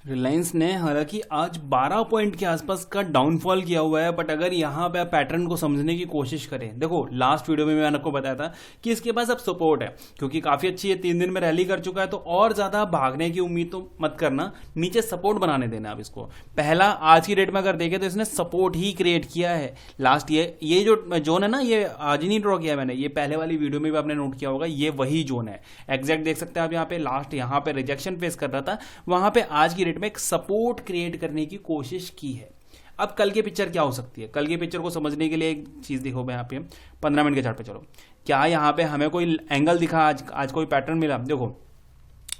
रिलायंस ने हालांकि आज 12 पॉइंट के आसपास का डाउनफॉल किया हुआ है, बट अगर यहाँ पे आप पैटर्न को समझने की कोशिश करें, देखो लास्ट वीडियो में मैंने आपको बताया था कि इसके पास अब सपोर्ट है, क्योंकि काफी अच्छी है, 3 दिन में रैली कर चुका है, तो और ज्यादा भागने की उम्मीद तो मत करना, नीचे सपोर्ट बनाने देना आप इसको। पहला आज की डेट में अगर देखें तो इसने सपोर्ट ही क्रिएट किया है लास्ट। ये जो जोन है ना, ये आज ही नहीं ड्रॉ किया मैंने, ये पहले वाली वीडियो में भी आपने नोट किया होगा, ये वही जोन है एग्जैक्ट, देख सकते हैं आप यहाँ पे। लास्ट यहाँ पे रिजेक्शन फेस कर रहा था, वहां पे आज की डेट में एक सपोर्ट क्रिएट करने की कोशिश की है। अब कल की पिक्चर क्या हो सकती है, कल की पिक्चर को समझने के लिए एक चीज देखो, मैं यहाँ पे 15 मिनट के चार्ट पे चलो, क्या यहाँ पे हमें कोई एंगल दिखा, आज कोई पैटर्न मिला? देखो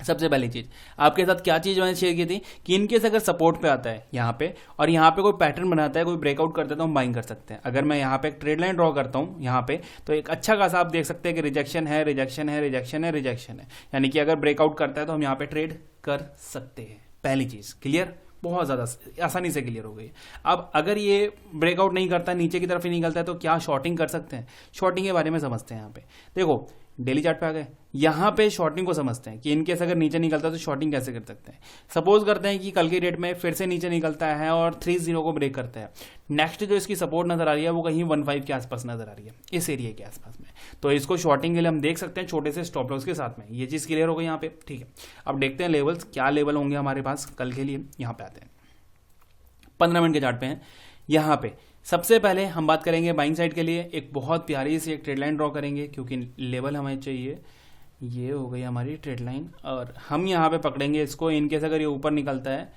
सबसे पहली चीज आपके साथ क्या चीज मैंने शेयर की थी कि इनकेस अगर सपोर्ट पे आता है यहाँ पे और यहाँ पे कोई पैटर्न बनाता है, कोई ब्रेकआउट करता है, तो हम बाइंग कर सकते हैं। अगर मैं यहाँ पे एक ट्रेड लाइन ड्रॉ करता हूँ यहाँ पे, तो एक अच्छा खासा आप देख सकते हैं कि रिजेक्शन है, रिजेक्शन है, रिजेक्शन है, रिजेक्शन है, यानी कि अगर ब्रेकआउट करता है तो हम यहाँ पे ट्रेड कर सकते हैं। पहली चीज क्लियर, बहुत ज्यादा आसानी से क्लियर हो गई। अब अगर ये ब्रेकआउट नहीं करता, नीचे की तरफ ही निकलता है, तो क्या शॉर्टिंग कर सकते हैं? शॉर्टिंग के बारे में समझते हैं। यहाँ पे देखो डेली चार्ट पे आ गए, यहाँ पे शॉर्टिंग को समझते हैं कि इनकेस अगर नीचे निकलता है तो शॉर्टिंग कैसे कर सकते हैं। सपोज करते हैं कि कल की डेट में फिर से नीचे निकलता है और 30 को ब्रेक करता है, नेक्स्ट जो इसकी सपोर्ट नजर आ रही है वो कहीं 15 के आसपास नजर आ रही है, इस एरिया के आसपास में, तो इसको शॉर्टिंग के लिए हम देख सकते हैं छोटे से स्टॉप लॉस के साथ में। ये चीज क्लियर हो गई यहाँ पे, ठीक है। अब देखते हैं लेवल्स, क्या लेवल होंगे हमारे पास कल के लिए। यहाँ पे आते हैं, 15 मिनट के चार्ट पे हैं। यहाँ पे सबसे पहले हम बात करेंगे बाइंग साइड के लिए, एक बहुत प्यारी सी एक ट्रेड लाइन ड्रॉ करेंगे, क्योंकि लेवल हमें चाहिए। ये हो गई हमारी ट्रेड लाइन, और हम यहाँ पे पकड़ेंगे इसको इनकेस अगर ये ऊपर निकलता है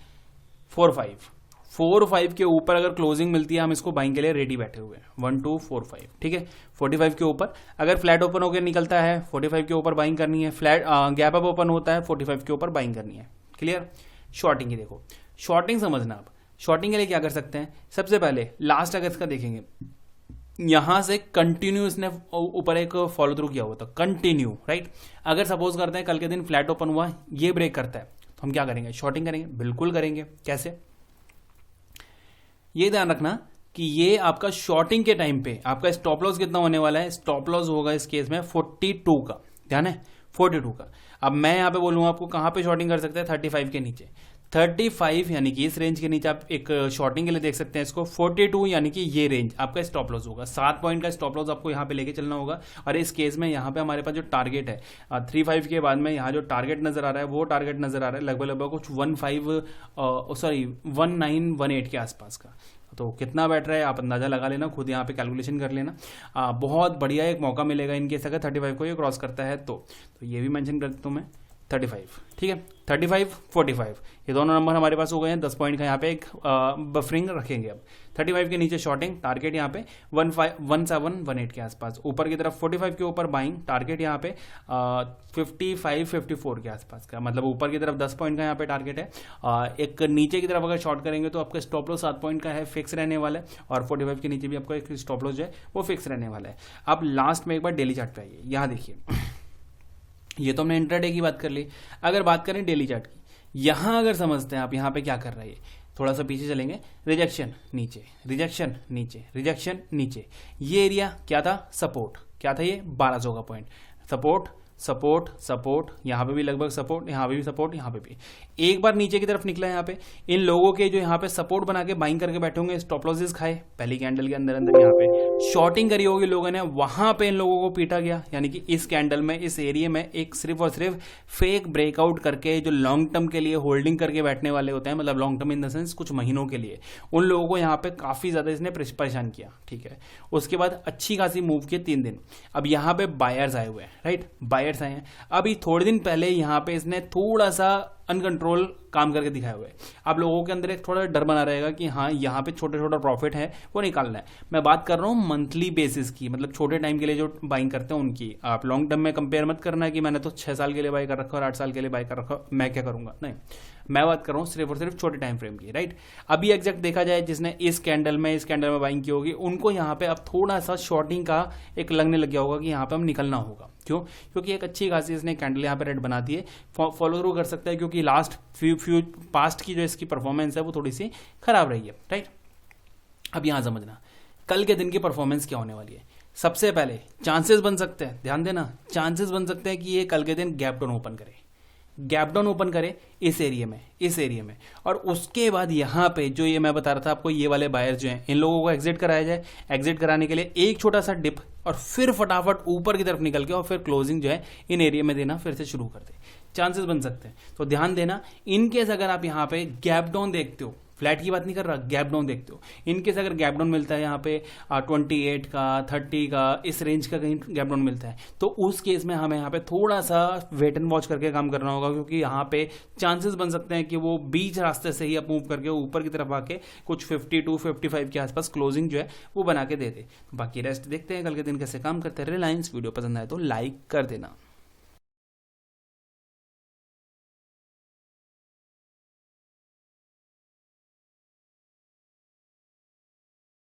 4-5 के ऊपर अगर क्लोजिंग मिलती है, हम इसको बाइंग के लिए रेडी बैठे हुए हैं। 1 2 4 5, ठीक है। 45 के ऊपर अगर फ्लैट ओपन होकर निकलता है, 45 के ऊपर बाइंग करनी है। फ्लैट गैप अप ओपन होता है, 45 के ऊपर बाइंग करनी है। क्लियर। शॉर्टिंग की देखो, शॉर्टिंग समझना। आप शॉर्टिंग के लिए क्या कर सकते हैं, सबसे पहले लास्ट अगर इसका देखेंगे, यहां से कंटिन्यू इसने ऊपर एक फॉलो थ्रू किया हुआ था, कंटिन्यू, राइट। अगर सपोज करते हैं कल के दिन फ्लैट ओपन हुआ, ये ब्रेक करता है, तो हम क्या करेंगे? शॉर्टिंग करेंगे, बिल्कुल करेंगे। कैसे? ये ध्यान रखना कि ये आपका शॉर्टिंग के टाइम पे आपका स्टॉप लॉस कितना होने वाला है। स्टॉप लॉस होगा इस केस में 42 का, ध्यान है, 42 का। अब मैं यहां पे बोलूंगा आपको कहां पे शॉर्टिंग कर सकते हैं, 35 के नीचे। 35 यानी कि इस रेंज के नीचे आप एक शॉर्टिंग के लिए देख सकते हैं इसको। 42 यानी कि ये रेंज आपका स्टॉप लॉस होगा। 7 पॉइंट का स्टॉप लॉस आपको यहाँ पे लेके चलना होगा। और इस केस में यहाँ पे हमारे पास जो टारगेट है 35 के बाद में यहाँ जो टारगेट नजर आ रहा है, वो टारगेट नजर आ रहा है लगभग कुछ 1918 के आसपास का। तो कितना बैठ रहा है आप अंदाजा लगा लेना, खुद यहाँ पे कैलकुलेशन कर लेना। बहुत बढ़िया एक मौका मिलेगा इनकेस अगर 35 को ये क्रॉस करता है तो ये भी मेंशन कर देता हूँ मैं, 35, ठीक है। 35 45 ये दोनों नंबर हमारे पास हो गए हैं। 10 पॉइंट का यहाँ पे एक बफरिंग रखेंगे। अब 35 के नीचे शॉर्टिंग, टारगेट यहाँ पे 1718 के आसपास। ऊपर की तरफ 45 के ऊपर बाइंग, टारगेट यहाँ पे 55-54 के आसपास का, मतलब ऊपर की तरफ 10 पॉइंट का यहाँ पे टारगेट है। एक नीचे की तरफ अगर शॉर्ट करेंगे तो आपका स्टॉप लॉस 7 पॉइंट का है, फिक्स रहने वाला है। और 45 के नीचे भी आपका एक स्टॉप लॉस जो है वो फिक्स रहने वाला है। अब लास्ट में एक बार डेली चार्ट पे आइए, यहाँ देखिए, ये तो हमने इंट्राडे की बात कर ली। अगर बात करें डेली चार्ट की, यहां अगर समझते हैं आप यहाँ पे क्या कर रहा है, थोड़ा सा पीछे चलेंगे, रिजेक्शन नीचे, रिजेक्शन नीचे, रिजेक्शन नीचे। ये एरिया क्या था? सपोर्ट। क्या था ये? 1200 का पॉइंट। सपोर्ट सपोर्ट सपोर्ट, यहाँ पे भी लगभग सपोर्ट, यहाँ पे भी सपोर्ट, यहाँ पे भी। एक बार नीचे की तरफ निकला है यहाँ पे, इन लोगों के जो यहाँ पे सपोर्ट बना के बाइंग करके बैठे होंगे, स्टॉप लॉसेस खाए पहली कैंडल के अंदर अंदर, यहाँ पे शॉर्टिंग करी होगी लोगों ने, वहां पे इन लोगों को पीटा गया। यानी कि इस कैंडल में, इस एरिया में एक सिर्फ और सिर्फ फेक ब्रेकआउट करके जो लॉन्ग टर्म के लिए होल्डिंग करके बैठने वाले होते हैं, मतलब long term in the sense कुछ महीनों के लिए, उन लोगों को यहाँ पे काफी ज्यादा इसने परेशान किया, ठीक है। उसके बाद अच्छी खासी मूव किए 3 दिन। अब यहाँ पे बायर्स आए हुए हैं, राइट, बायर्स आए हैं। अभी थोड़े दिन पहले यहाँ पे इसने थोड़ा सा अनकंट्रोल काम करके दिखाया हुआ है। आप लोगों के अंदर एक थोड़ा डर बना रहेगा कि हाँ यहाँ पे छोटे छोटा प्रॉफिट है वो निकालना है। मैं बात कर रहा हूँ मंथली बेसिस की, मतलब छोटे टाइम के लिए जो बाइंग करते हैं उनकी। आप लॉन्ग टर्म में कंपेयर मत करना है कि मैंने तो 6 साल के लिए बाई कर रखा और 8 साल के लिए बाई कर रखा, मैं क्या करूंगा, नहीं। मैं बात कर रहा हूँ सिर्फ और सिर्फ छोटे टाइम फ्रेम की, राइट। अभी एग्जैक्ट देखा जाए जिसने इस कैंडल में बाइंग की होगी, उनको यहाँ पे अब थोड़ा सा शॉर्टिंग का एक लगने लग गया होगा कि यहाँ पे हम निकलना होगा। क्यों? क्योंकि एक अच्छी खासी इसने कैंडल यहाँ पे रेड बना दी है, फॉलो थ्रू कर सकता है, क्योंकि लास्ट फ्यू पास्ट की जो इसकी परफॉर्मेंस है वो थोड़ी सी खराब रही है, राइट। अब यहां समझना कल के दिन की परफॉर्मेंस क्या होने वाली है। सबसे पहले चांसेस बन सकते हैं, ध्यान देना, चांसेस बन सकते हैं कि ये कल के दिन गैप डाउन ओपन करे। गैप डाउन ओपन करे इस एरिया में और उसके बाद यहाँ पे जो ये मैं बता रहा था आपको, ये वाले बायर जो हैं इन लोगों को एग्जिट कराया जाए। एग्जिट कराने के लिए एक छोटा सा डिप और फिर फटाफट ऊपर की तरफ निकल के और फिर क्लोजिंग जो है इन एरिया में देना फिर से शुरू कर दे, चांसेस बन सकते हैं। तो ध्यान देना, इनकेस अगर आप यहाँ पे गैप डाउन देखते हो, फ्लैट की बात नहीं कर रहा, गैप डाउन देखते हो, इनकेस अगर गैप डाउन मिलता है यहाँ पे 28 का 30 का इस रेंज का कहीं गैप डाउन मिलता है, तो उस केस में हमें यहाँ पे थोड़ा सा वेट एंड वॉच करके काम करना होगा, क्योंकि यहाँ पे चांसेस बन सकते हैं कि वो बीच रास्ते से ही आप मूव करके ऊपर की तरफ आके कुछ 52 55 के आसपास क्लोजिंग जो है वो बना के दे दे। बाकी रेस्ट देखते हैं कल के दिन कैसे काम करते हैं। रिलायंस वीडियो पसंद आए तो लाइक कर देना।